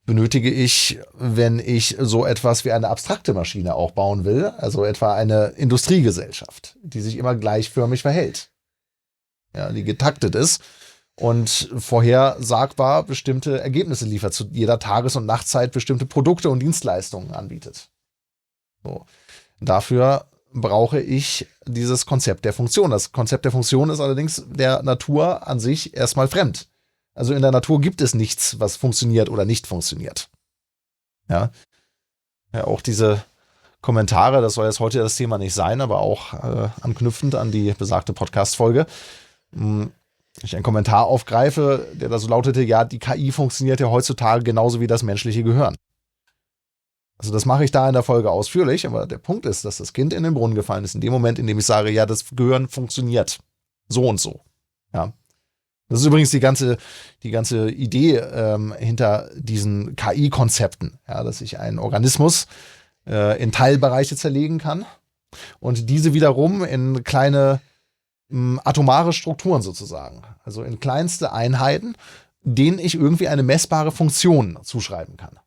benötige ich, wenn ich so etwas wie eine abstrakte Maschine auch bauen will, also etwa eine Industriegesellschaft, die sich immer gleichförmig verhält, ja, die getaktet ist und vorhersagbar bestimmte Ergebnisse liefert, zu jeder Tages- und Nachtzeit bestimmte Produkte und Dienstleistungen anbietet. So. Dafür brauche ich dieses Konzept der Funktion. Das Konzept der Funktion ist allerdings der Natur an sich erstmal fremd. Also in der Natur gibt es nichts, was funktioniert oder nicht funktioniert. Ja, auch diese Kommentare, das soll jetzt heute das Thema nicht sein, aber auch anknüpfend an die besagte Podcast-Folge, ich einen Kommentar aufgreife, der da so lautete, ja, die KI funktioniert ja heutzutage genauso wie das menschliche Gehirn. Also das mache ich da in der Folge ausführlich, aber der Punkt ist, dass das Kind in den Brunnen gefallen ist, in dem Moment, in dem ich sage, ja, das Gehirn funktioniert so und so. Ja. Das ist übrigens die ganze Idee hinter diesen KI-Konzepten, ja, dass ich einen Organismus in Teilbereiche zerlegen kann und diese wiederum in kleine atomare Strukturen sozusagen, also in kleinste Einheiten, denen ich irgendwie eine messbare Funktion zuschreiben kann,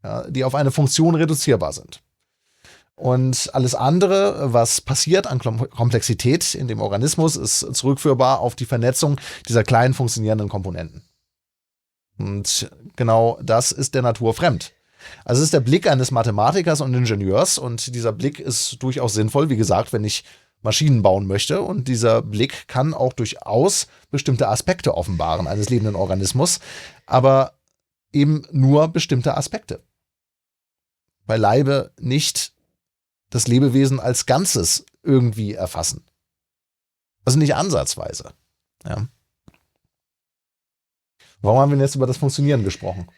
ja, die auf eine Funktion reduzierbar sind. Und alles andere, was passiert an Komplexität in dem Organismus, ist zurückführbar auf die Vernetzung dieser kleinen funktionierenden Komponenten. Und genau das ist der Natur fremd. Also es ist der Blick eines Mathematikers und Ingenieurs und dieser Blick ist durchaus sinnvoll, wie gesagt, wenn ich Maschinen bauen möchte. Und dieser Blick kann auch durchaus bestimmte Aspekte offenbaren eines lebenden Organismus, aber eben nur bestimmte Aspekte. Beileibe nicht das Lebewesen als Ganzes irgendwie erfassen. Also nicht ansatzweise. Ja. Warum haben wir denn jetzt über das Funktionieren gesprochen?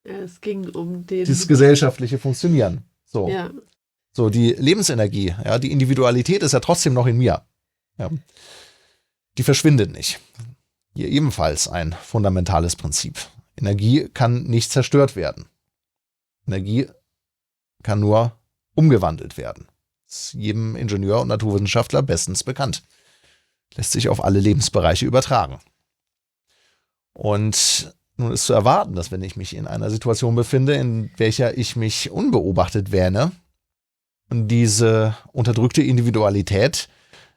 Es ging um dieses gesellschaftliche Funktionieren. So. Ja. So, die Lebensenergie, ja, die Individualität ist ja trotzdem noch in mir. Ja. Die verschwindet nicht. Hier ebenfalls ein fundamentales Prinzip. Energie kann nicht zerstört werden. Energie kann nur umgewandelt werden. Das ist jedem Ingenieur und Naturwissenschaftler bestens bekannt. Lässt sich auf alle Lebensbereiche übertragen. Und nun ist zu erwarten, dass wenn ich mich in einer Situation befinde, in welcher ich mich unbeobachtet wähne, diese unterdrückte Individualität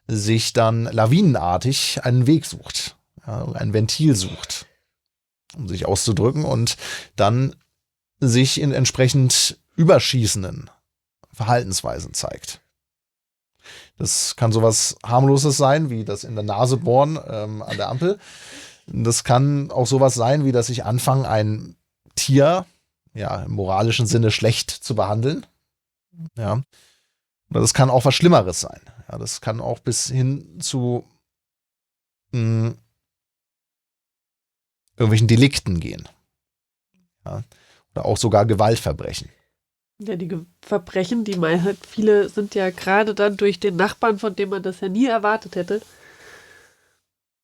sich dann lawinenartig einen Weg sucht, ja, ein Ventil sucht, um sich auszudrücken und dann sich in entsprechend überschießenden Verhaltensweisen zeigt. Das kann sowas harmloses sein, wie das in der Nase bohren an der Ampel. Das kann auch sowas sein, wie dass ich anfange, ein Tier ja im moralischen Sinne schlecht zu behandeln. Ja. Oder das kann auch was Schlimmeres sein. Ja, das kann auch bis hin zu irgendwelchen Delikten gehen. Ja. Oder auch sogar Gewaltverbrechen. Ja, die Verbrechen, die viele sind ja gerade dann durch den Nachbarn, von dem man das ja nie erwartet hätte.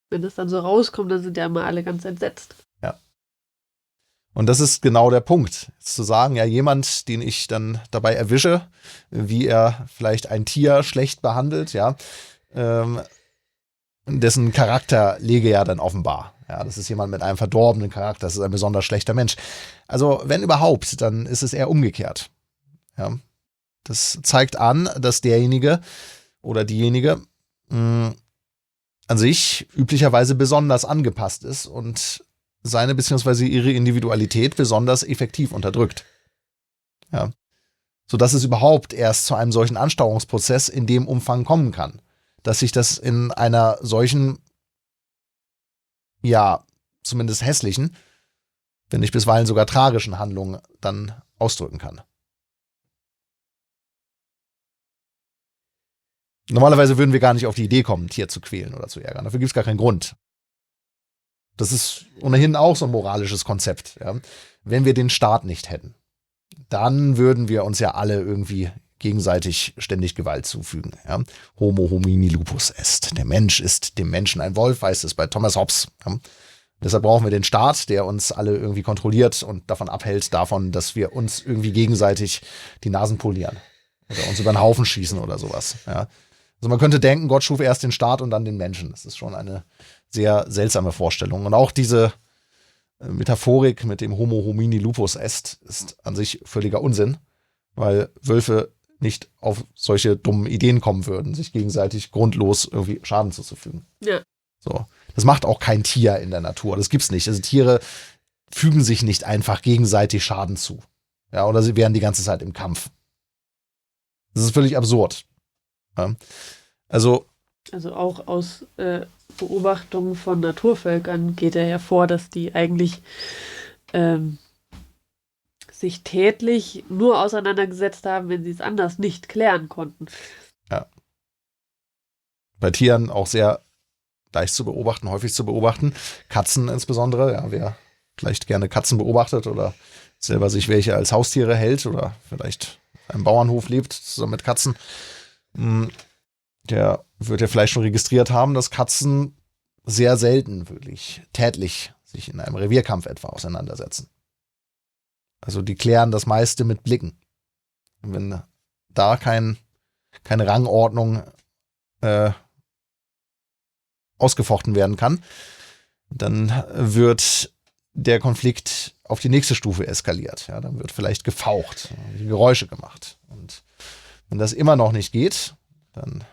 Wenn das dann so rauskommt, dann sind ja immer alle ganz entsetzt. Ja. Und das ist genau der Punkt. Jetzt zu sagen, ja, jemand, den ich dann dabei erwische, wie er vielleicht ein Tier schlecht behandelt, ja, dessen Charakter lege ja dann offenbar. Ja, das ist jemand mit einem verdorbenen Charakter, das ist ein besonders schlechter Mensch. Also, wenn überhaupt, dann ist es eher umgekehrt. Ja. Das zeigt an, dass derjenige oder diejenige an sich üblicherweise besonders angepasst ist und seine bzw. ihre Individualität besonders effektiv unterdrückt. Ja. Sodass es überhaupt erst zu einem solchen Anstauungsprozess in dem Umfang kommen kann. Dass sich das in einer solchen, ja, zumindest hässlichen, wenn nicht bisweilen sogar tragischen Handlung dann ausdrücken kann. Normalerweise würden wir gar nicht auf die Idee kommen, ein Tier zu quälen oder zu ärgern. Dafür gibt es gar keinen Grund. Das ist ohnehin auch so ein moralisches Konzept. Ja. Wenn wir den Staat nicht hätten, dann würden wir uns ja alle irgendwie gegenseitig ständig Gewalt zufügen. Ja. Homo homini lupus est. Der Mensch ist dem Menschen ein Wolf, heißt es bei Thomas Hobbes. Ja. Deshalb brauchen wir den Staat, der uns alle irgendwie kontrolliert und davon abhält, dass wir uns irgendwie gegenseitig die Nasen polieren oder uns über den Haufen schießen oder sowas. Ja. Also man könnte denken, Gott schuf erst den Staat und dann den Menschen. Das ist schon eine sehr seltsame Vorstellung. Und auch diese Metaphorik mit dem Homo homini lupus est ist an sich völliger Unsinn, weil Wölfe nicht auf solche dummen Ideen kommen würden, sich gegenseitig grundlos irgendwie Schaden zuzufügen. Ja. So. Das macht auch kein Tier in der Natur. Das gibt's nicht. Also Tiere fügen sich nicht einfach gegenseitig Schaden zu. Ja, oder sie wären die ganze Zeit im Kampf. Das ist völlig absurd. Ja. Also auch aus Beobachtungen von Naturvölkern geht ja hervor, dass die eigentlich sich tätlich nur auseinandergesetzt haben, wenn sie es anders nicht klären konnten. Ja. Bei Tieren auch sehr leicht zu beobachten, häufig zu beobachten. Katzen insbesondere. Ja, wer vielleicht gerne Katzen beobachtet oder selber sich welche als Haustiere hält oder vielleicht auf einem Bauernhof lebt, zusammen mit Katzen, der wird ja vielleicht schon registriert haben, dass Katzen sehr selten wirklich tätlich sich in einem Revierkampf etwa auseinandersetzen. Also die klären das meiste mit Blicken. Und wenn da keine Rangordnung ausgefochten werden kann, dann wird der Konflikt auf die nächste Stufe eskaliert. Ja, dann wird vielleicht gefaucht, Geräusche gemacht. Und wenn das immer noch nicht geht, dann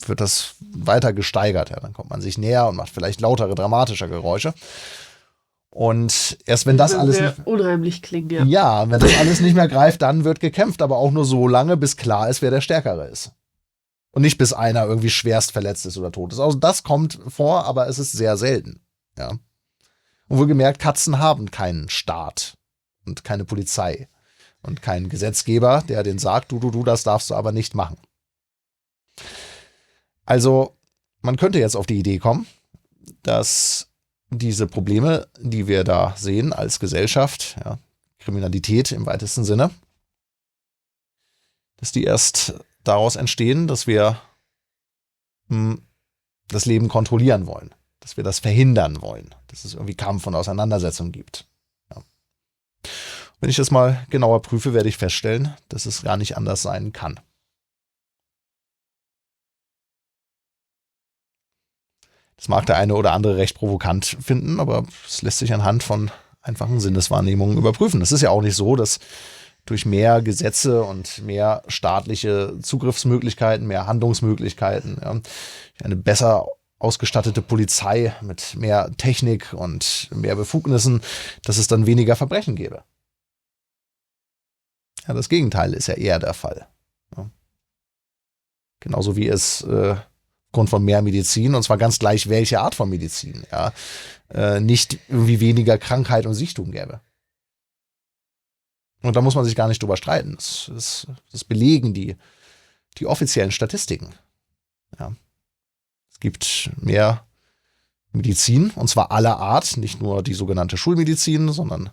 wird das weiter gesteigert. Ja, dann kommt man sich näher und macht vielleicht lautere, dramatischer Geräusche. Und erst wenn das alles unheimlich klingt, ja. Ja, wenn das alles nicht mehr greift, dann wird gekämpft, aber auch nur so lange, bis klar ist, wer der Stärkere ist. Und nicht bis einer irgendwie schwerst verletzt ist oder tot ist. Also das kommt vor, aber es ist sehr selten. Ja. Und wohlgemerkt, Katzen haben keinen Staat und keine Polizei und keinen Gesetzgeber, der denen sagt, du, das darfst du aber nicht machen. Also man könnte jetzt auf die Idee kommen, dass diese Probleme, die wir da sehen als Gesellschaft, ja, Kriminalität im weitesten Sinne, dass die erst daraus entstehen, dass wir das Leben kontrollieren wollen, dass wir das verhindern wollen, dass es irgendwie Kampf und Auseinandersetzung gibt. Ja. Wenn ich das mal genauer prüfe, werde ich feststellen, dass es gar nicht anders sein kann. Das mag der eine oder andere recht provokant finden, aber es lässt sich anhand von einfachen Sinneswahrnehmungen überprüfen. Es ist ja auch nicht so, dass durch mehr Gesetze und mehr staatliche Zugriffsmöglichkeiten, mehr Handlungsmöglichkeiten, ja, eine besser ausgestattete Polizei mit mehr Technik und mehr Befugnissen, dass es dann weniger Verbrechen gäbe. Ja, das Gegenteil ist ja eher der Fall. Ja. Genauso wie es aufgrund von mehr Medizin, und zwar ganz gleich welche Art von Medizin, ja, nicht irgendwie weniger Krankheit und Sichtum gäbe. Und da muss man sich gar nicht drüber streiten. Das belegen die offiziellen Statistiken. Ja. Es gibt mehr Medizin, und zwar aller Art, nicht nur die sogenannte Schulmedizin, sondern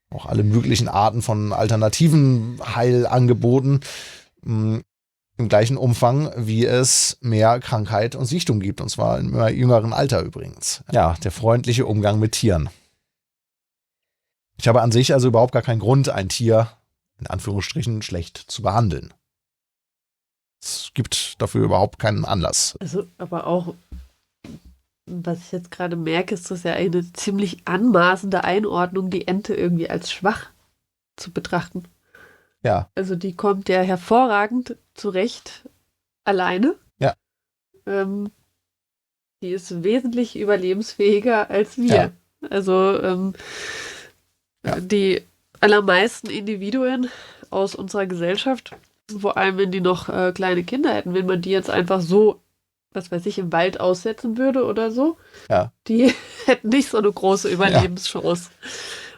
auch alle möglichen Arten von alternativen Heilangeboten im gleichen Umfang, wie es mehr Krankheit und Sichtum gibt, und zwar im immer jüngeren Alter übrigens. Ja, der freundliche Umgang mit Tieren. Ich habe an sich also überhaupt gar keinen Grund, ein Tier in Anführungsstrichen schlecht zu behandeln. Es gibt dafür überhaupt keinen Anlass. Also, aber auch, was ich jetzt gerade merke, ist das ja eine ziemlich anmaßende Einordnung, die Ente irgendwie als schwach zu betrachten. Ja. Also die kommt ja hervorragend zurecht alleine. Ja. Die ist wesentlich überlebensfähiger als wir. Ja. Also die allermeisten Individuen aus unserer Gesellschaft, vor allem wenn die noch kleine Kinder hätten, wenn man die jetzt einfach so, was weiß ich, im Wald aussetzen würde oder so, die hätten nicht so eine große Überlebenschance.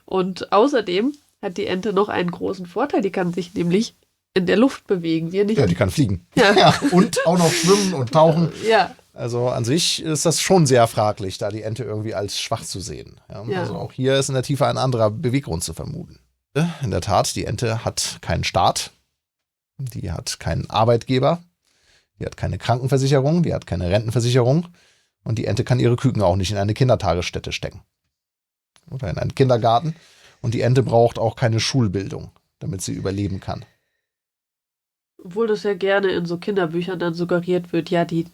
Und außerdem hat die Ente noch einen großen Vorteil, die kann sich nämlich in der Luft bewegen. Wir nicht. Ja, die kann fliegen. Ja. Und auch noch schwimmen und tauchen. Ja. Also an sich ist das schon sehr fraglich, da die Ente irgendwie als schwach zu sehen. Ja. Also auch hier ist in der Tiefe ein anderer Beweggrund zu vermuten. In der Tat, die Ente hat keinen Staat, die hat keinen Arbeitgeber, die hat keine Krankenversicherung, die hat keine Rentenversicherung und die Ente kann ihre Küken auch nicht in eine Kindertagesstätte stecken oder in einen Kindergarten. Und die Ente braucht auch keine Schulbildung, damit sie überleben kann. Obwohl das ja gerne in so Kinderbüchern dann suggeriert wird, ja, die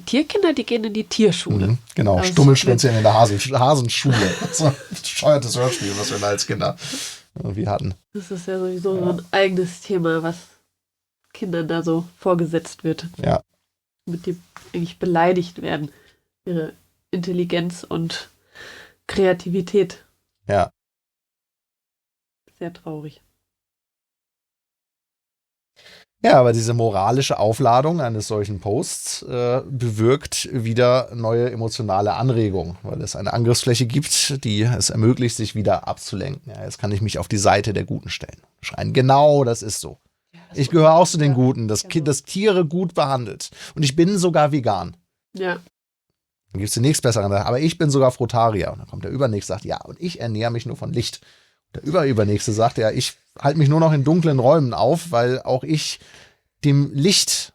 Tierkinder, die gehen in die Tierschule. Genau, Stummelschwänzchen in der Hasenschule. So ein bescheuertes Hörspiel, was wir da als Kinder irgendwie hatten. Das ist ja sowieso so ein eigenes Thema, was Kindern da so vorgesetzt wird. Ja. Damit die eigentlich beleidigt werden. Ihre Intelligenz und Kreativität. Ja. Sehr traurig. Ja, aber diese moralische Aufladung eines solchen Posts bewirkt wieder neue emotionale Anregungen, weil es eine Angriffsfläche gibt, die es ermöglicht, sich wieder abzulenken. Ja, jetzt kann ich mich auf die Seite der Guten stellen. Schreien, genau, das ist so. Ja, ich gehöre auch zu den Guten, das Tiere gut behandelt. Und ich bin sogar vegan. Ja. Dann gibt es den nächsten besseren, aber ich bin sogar Frutarier. Und dann kommt der Übernächste, sagt, ja, und ich ernähre mich nur von Licht. Der Übernächste sagt, ja, ich halte mich nur noch in dunklen Räumen auf, weil auch ich dem Licht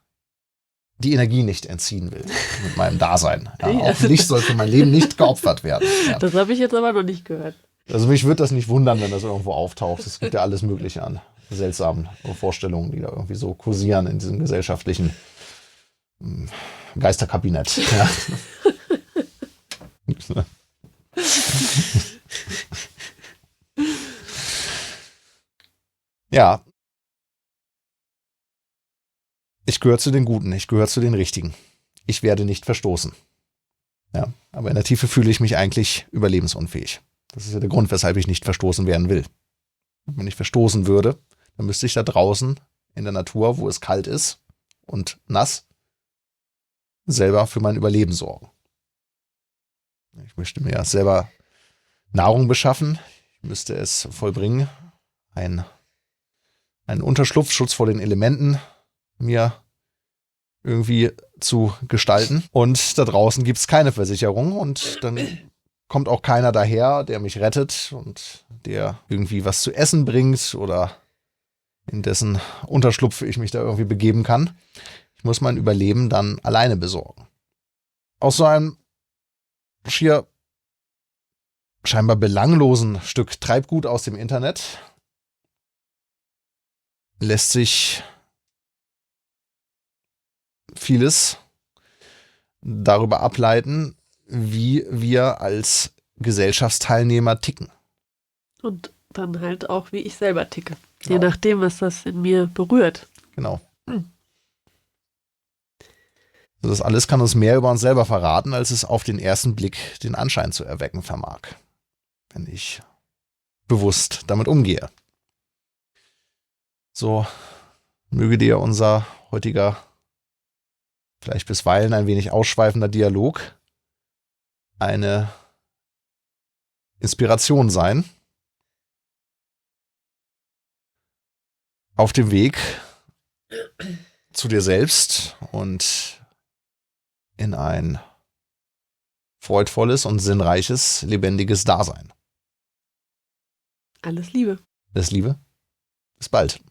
die Energie nicht entziehen will mit meinem Dasein. Ja, auch Licht soll für mein Leben nicht geopfert werden. Ja. Das habe ich jetzt aber noch nicht gehört. Also mich würde das nicht wundern, wenn das irgendwo auftaucht. Es gibt ja alles Mögliche an seltsamen Vorstellungen, die da irgendwie so kursieren in diesem gesellschaftlichen Geisterkabinett. Ja. Ja. Ich gehöre zu den Guten, ich gehöre zu den Richtigen. Ich werde nicht verstoßen. Ja, aber in der Tiefe fühle ich mich eigentlich überlebensunfähig. Das ist ja der Grund, weshalb ich nicht verstoßen werden will. Wenn ich verstoßen würde, dann müsste ich da draußen in der Natur, wo es kalt ist und nass, selber für mein Überleben sorgen. Ich möchte mir selber Nahrung beschaffen. Ich müsste es vollbringen, einen Unterschlupf, Schutz vor den Elementen mir irgendwie zu gestalten. Und da draußen gibt es keine Versicherung und dann kommt auch keiner daher, der mich rettet und der irgendwie was zu essen bringt oder in dessen Unterschlupf ich mich da irgendwie begeben kann. Ich muss mein Überleben dann alleine besorgen. Aus so einem schier scheinbar belanglosen Stück Treibgut aus dem Internet lässt sich vieles darüber ableiten, wie wir als Gesellschaftsteilnehmer ticken. Und dann halt auch, wie ich selber ticke. Genau. Je nachdem, was das in mir berührt. Genau. Also das alles kann uns mehr über uns selber verraten, als es auf den ersten Blick den Anschein zu erwecken vermag, wenn ich bewusst damit umgehe. So möge dir unser heutiger, vielleicht bisweilen ein wenig ausschweifender Dialog eine Inspiration sein auf dem Weg zu dir selbst und in ein freudvolles und sinnreiches, lebendiges Dasein. Alles Liebe. Alles Liebe. Bis bald.